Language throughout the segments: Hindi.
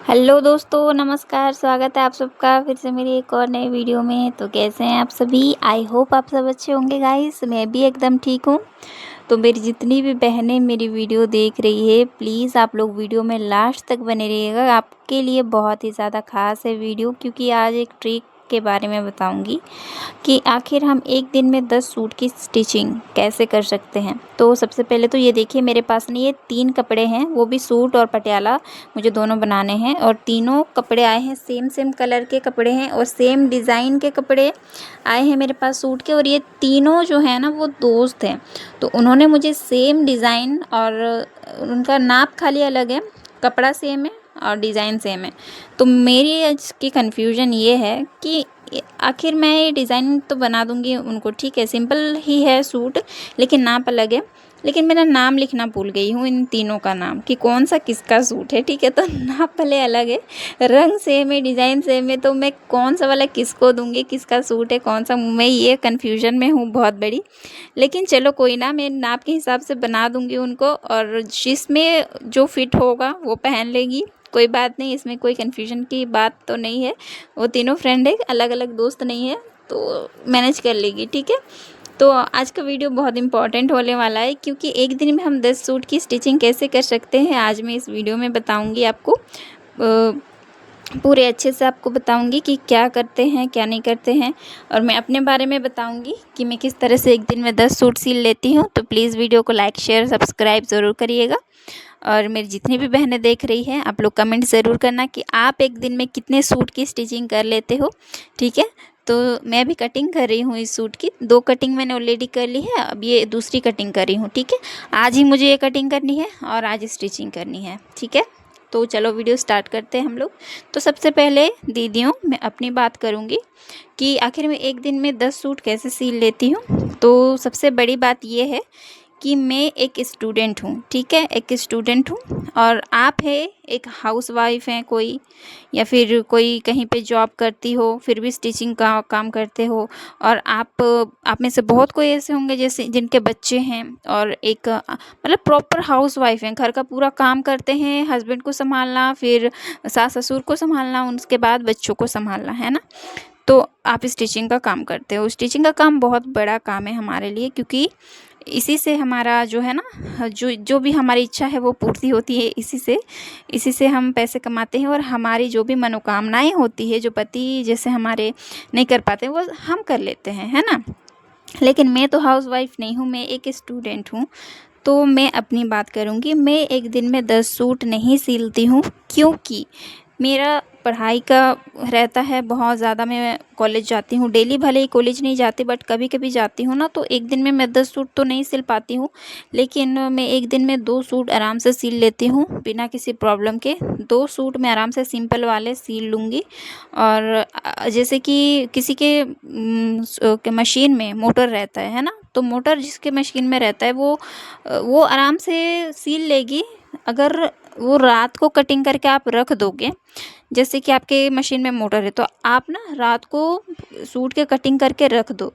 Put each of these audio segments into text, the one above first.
हेलो दोस्तों, नमस्कार। स्वागत है आप सबका फिर से मेरी एक और नई वीडियो में। तो कैसे हैं आप सभी? आई होप आप सब अच्छे होंगे गाइस। मैं भी एकदम ठीक हूँ। तो मेरी जितनी भी बहनें मेरी वीडियो देख रही है, प्लीज़ आप लोग वीडियो में लास्ट तक बने रहिएगा। आपके लिए बहुत ही ज़्यादा ख़ास है वीडियो, क्योंकि आज एक ट्रिक के बारे में बताऊंगी कि आखिर हम एक दिन में 10 सूट की स्टिचिंग कैसे कर सकते हैं। तो सबसे पहले तो ये देखिए, मेरे पास नहीं, ये 3 कपड़े हैं, वो भी सूट और पटियाला मुझे दोनों बनाने हैं। और तीनों कपड़े आए हैं, सेम कलर के कपड़े हैं और सेम डिज़ाइन के कपड़े आए हैं मेरे पास सूट के। और ये तीनों जो है ना, वो दोस्त हैं। तो उन्होंने मुझे सेम डिज़ाइन और उनका नाप खाली अलग है, कपड़ा सेम है और डिज़ाइन सेम है। तो मेरी इसकी कन्फ्यूजन ये है कि आखिर मैं ये डिज़ाइन तो बना दूंगी उनको, ठीक है, सिंपल ही है सूट, लेकिन नाप अलग है। लेकिन मेरा नाम लिखना भूल गई हूँ, इन तीनों का नाम, कि कौन सा किसका सूट है, ठीक है। तो नाप भले अलग है, रंग सेम है, डिज़ाइन सेम है, तो मैं कौन सा वाला किसको दूंगी, किसका सूट है कौन सा, मैं ये कन्फ्यूजन में हूँ बहुत बड़ी। लेकिन चलो कोई ना, मैं नाप के हिसाब से बना दूंगी उनको, और जिसमें जो फिट होगा वो पहन लेगी। कोई बात नहीं, इसमें कोई कन्फ्यूजन की बात तो नहीं है। वो तीनों फ्रेंड है, अलग अलग दोस्त नहीं है, तो मैनेज कर लेगी, ठीक है। तो आज का वीडियो बहुत इंपॉर्टेंट होने वाला है, क्योंकि एक दिन में हम 10 सूट की स्टिचिंग कैसे कर सकते हैं, आज मैं इस वीडियो में बताऊंगी आपको। पूरे अच्छे से आपको बताऊंगी कि क्या करते हैं क्या नहीं करते हैं, और मैं अपने बारे में बताऊंगी कि मैं किस तरह से एक दिन में 10 सूट सिल लेती हूँ। तो प्लीज़ वीडियो को लाइक शेयर सब्सक्राइब ज़रूर करिएगा। और मेरी जितनी भी बहनें देख रही हैं, आप लोग कमेंट ज़रूर करना कि आप एक दिन में कितने सूट की स्टिचिंग कर लेते हो, ठीक है। तो मैं भी कटिंग कर रही हूँ इस सूट की, 2 कटिंग मैंने ऑलरेडी कर ली है, अब ये दूसरी कटिंग कर रही हूँ, ठीक है। आज ही मुझे ये कटिंग करनी है और आज स्टिचिंग करनी है, ठीक है। तो चलो वीडियो स्टार्ट करते हैं हम लोग। तो सबसे पहले दीदियों, मैं अपनी बात करूँगी कि आखिर मैं एक दिन में 10 सूट कैसे सिल लेती हूँ। तो सबसे बड़ी बात ये है कि मैं एक स्टूडेंट हूँ, ठीक है, एक स्टूडेंट हूँ। और आप है एक हाउसवाइफ हैं कोई, या फिर कोई कहीं पे जॉब करती हो फिर भी स्टिचिंग का काम करते हो। और आप में से बहुत कोई ऐसे होंगे जैसे जिनके बच्चे हैं, और एक मतलब प्रॉपर हाउसवाइफ हैं, घर का पूरा काम करते हैं, हस्बैंड को संभालना, फिर सास ससुर को संभालना, उसके बाद बच्चों को संभालना, है ना। तो आप स्टिचिंग का काम करते हो। स्टिचिंग का काम बहुत बड़ा काम है हमारे लिए, क्योंकि इसी से हमारा जो है ना, जो जो भी हमारी इच्छा है वो पूर्ति होती है। इसी से हम पैसे कमाते हैं, और हमारी जो भी मनोकामनाएं होती है, जो पति जैसे हमारे नहीं कर पाते, वो हम कर लेते हैं, है ना। लेकिन मैं तो हाउसवाइफ नहीं हूँ, मैं एक स्टूडेंट हूँ। तो मैं अपनी बात करूँगी, मैं एक दिन में 10 सूट नहीं सिलती हूँ, क्योंकि मेरा पढ़ाई का रहता है बहुत ज़्यादा। मैं कॉलेज जाती हूँ डेली, भले ही कॉलेज नहीं जाती बट कभी कभी जाती हूँ ना, तो एक दिन में मैं 10 सूट तो नहीं सिल पाती हूँ। लेकिन मैं एक दिन में 2 सूट आराम से सिल लेती हूँ बिना किसी प्रॉब्लम के। 2 सूट मैं आराम से सिंपल वाले सिल लूँगी। और जैसे कि किसी के मशीन में मोटर रहता है ना, तो मोटर जिसके मशीन में रहता है वो आराम से सिल लेगी। अगर वो रात को कटिंग करके आप रख दोगे, जैसे कि आपके मशीन में मोटर है, तो आप ना रात को सूट के कटिंग करके रख दो।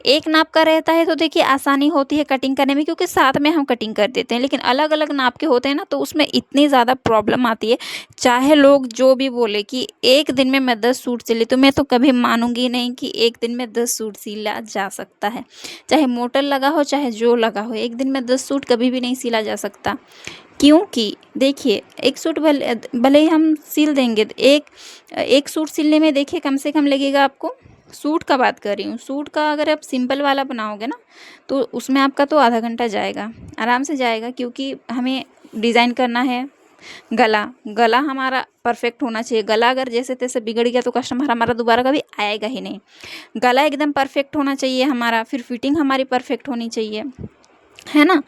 एक नाप का रहता है तो देखिए आसानी होती है कटिंग करने में, क्योंकि साथ में हम कटिंग कर देते हैं। लेकिन अलग अलग नाप के होते हैं ना, तो उसमें इतनी ज़्यादा प्रॉब्लम आती है। चाहे लोग जो भी बोले कि एक दिन में मैं 10 सूट सिली, तो मैं तो कभी मानूंगी नहीं कि एक दिन में 10 सूट सिला जा सकता है। चाहे मोटर लगा हो चाहे जो लगा हो, एक दिन में 10 सूट कभी भी नहीं सिला जा सकता। क्योंकि देखिए, एक सूट भले भले ही हम सिल देंगे, तो एक सूट सिलने में देखिए कम से कम लगेगा आपको, सूट का बात कर रही हूँ, सूट का अगर आप सिंपल वाला बनाओगे ना, तो उसमें आपका तो आधा घंटा जाएगा, आराम से जाएगा। क्योंकि हमें डिज़ाइन करना है। गला गला हमारा परफेक्ट होना चाहिए। गला अगर जैसे तैसे बिगड़ गया तो कस्टमर हमारा दोबारा कभी आएगा ही नहीं। गला एकदम परफेक्ट होना चाहिए हमारा, फिर फिटिंग हमारी परफेक्ट होनी चाहिए, है ना।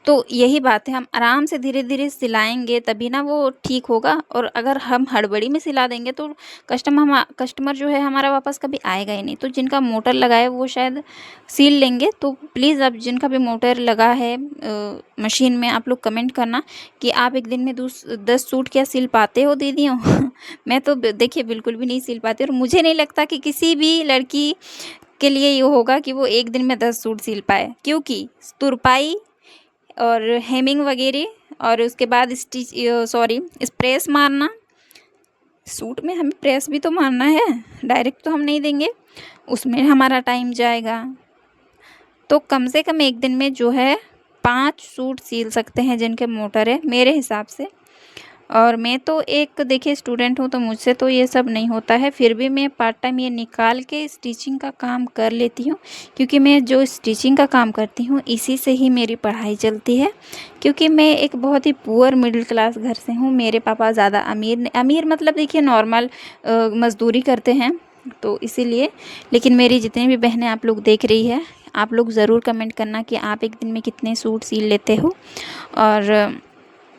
तो यही बात है, हम आराम से धीरे धीरे सिलाएंगे तभी ना वो ठीक होगा। और अगर हम हड़बड़ी में सिला देंगे तो कस्टमर जो है हमारा वापस कभी आएगा ही नहीं। तो जिनका मोटर लगा है वो शायद सिल लेंगे। तो प्लीज़ अब जिनका भी मोटर लगा है मशीन में, आप लोग कमेंट करना कि आप एक दिन में 10 सूट क्या सिल पाते हो दीदियों। मैं तो देखिए बिल्कुल भी नहीं सिल पाती, और मुझे नहीं लगता कि किसी भी लड़की के लिए ये होगा कि वो एक दिन में 10 सूट सिल पाए। क्योंकि तुरपाई और हेमिंग वगैरह, और उसके बाद स्प्रेस मारना, सूट में हमें प्रेस भी तो मारना है, डायरेक्ट तो हम नहीं देंगे, उसमें हमारा टाइम जाएगा। तो कम से कम एक दिन में जो है 5 सूट सिल सकते हैं जिनके मोटर है मेरे हिसाब से। और मैं तो एक देखिए स्टूडेंट हूँ, तो मुझसे तो ये सब नहीं होता है, फिर भी मैं पार्ट टाइम ये निकाल के स्टिचिंग का काम कर लेती हूँ, क्योंकि मैं जो स्टिचिंग का काम करती हूँ इसी से ही मेरी पढ़ाई चलती है। क्योंकि मैं एक बहुत ही पुअर मिडिल क्लास घर से हूँ, मेरे पापा ज़्यादा अमीर मतलब देखिए नॉर्मल मज़दूरी करते हैं, तो इसीलिए। लेकिन मेरी जितनी भी बहनें आप लोग देख रही है, आप लोग ज़रूर कमेंट करना कि आप एक दिन में कितने सूट सिल लेते हो, और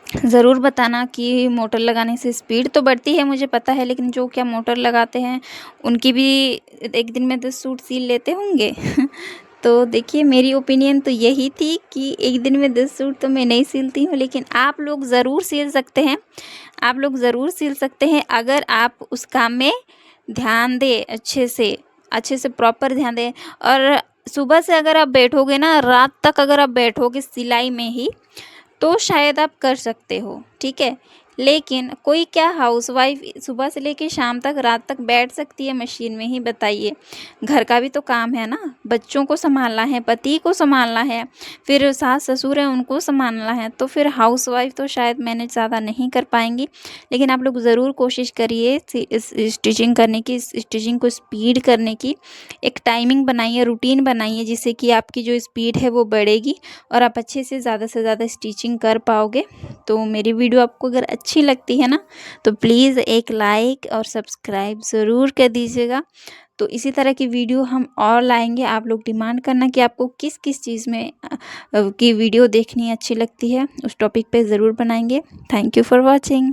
ज़रूर बताना कि मोटर लगाने से स्पीड तो बढ़ती है मुझे पता है, लेकिन जो क्या मोटर लगाते हैं उनकी भी एक दिन में 10 सूट सिल लेते होंगे। तो देखिए मेरी ओपिनियन तो यही थी कि एक दिन में 10 सूट तो मैं नहीं सिलती हूँ, लेकिन आप लोग ज़रूर सिल सकते हैं, आप लोग ज़रूर सिल सकते हैं अगर आप उस काम में ध्यान दें, अच्छे से प्रॉपर ध्यान दें। और सुबह से अगर आप बैठोगे ना, रात तक अगर आप बैठोगे सिलाई में ही, तो शायद आप कर सकते हो, ठीक है। लेकिन कोई क्या हाउसवाइफ सुबह से लेके शाम तक रात तक बैठ सकती है मशीन में ही? बताइए, घर का भी तो काम है ना, बच्चों को संभालना है, पति को संभालना है, फिर सास ससुर हैं उनको संभालना है, तो फिर हाउसवाइफ तो शायद मैनेज ज़्यादा नहीं कर पाएंगी। लेकिन आप लोग ज़रूर कोशिश करिए स्टिचिंग करने की, स्टिचिंग को स्पीड करने की, एक टाइमिंग बनाइए, रूटीन बनाइए, जिससे कि आपकी जो स्पीड है वो बढ़ेगी और आप अच्छे से ज़्यादा स्टिचिंग कर पाओगे। तो मेरी वीडियो आपको अगर अच्छी लगती है ना, तो प्लीज़ एक लाइक और सब्सक्राइब ज़रूर कर दीजिएगा। तो इसी तरह की वीडियो हम और लाएंगे, आप लोग डिमांड करना कि आपको किस किस चीज़ में की वीडियो देखनी अच्छी लगती है, उस टॉपिक पे ज़रूर बनाएंगे। Thank you for watching.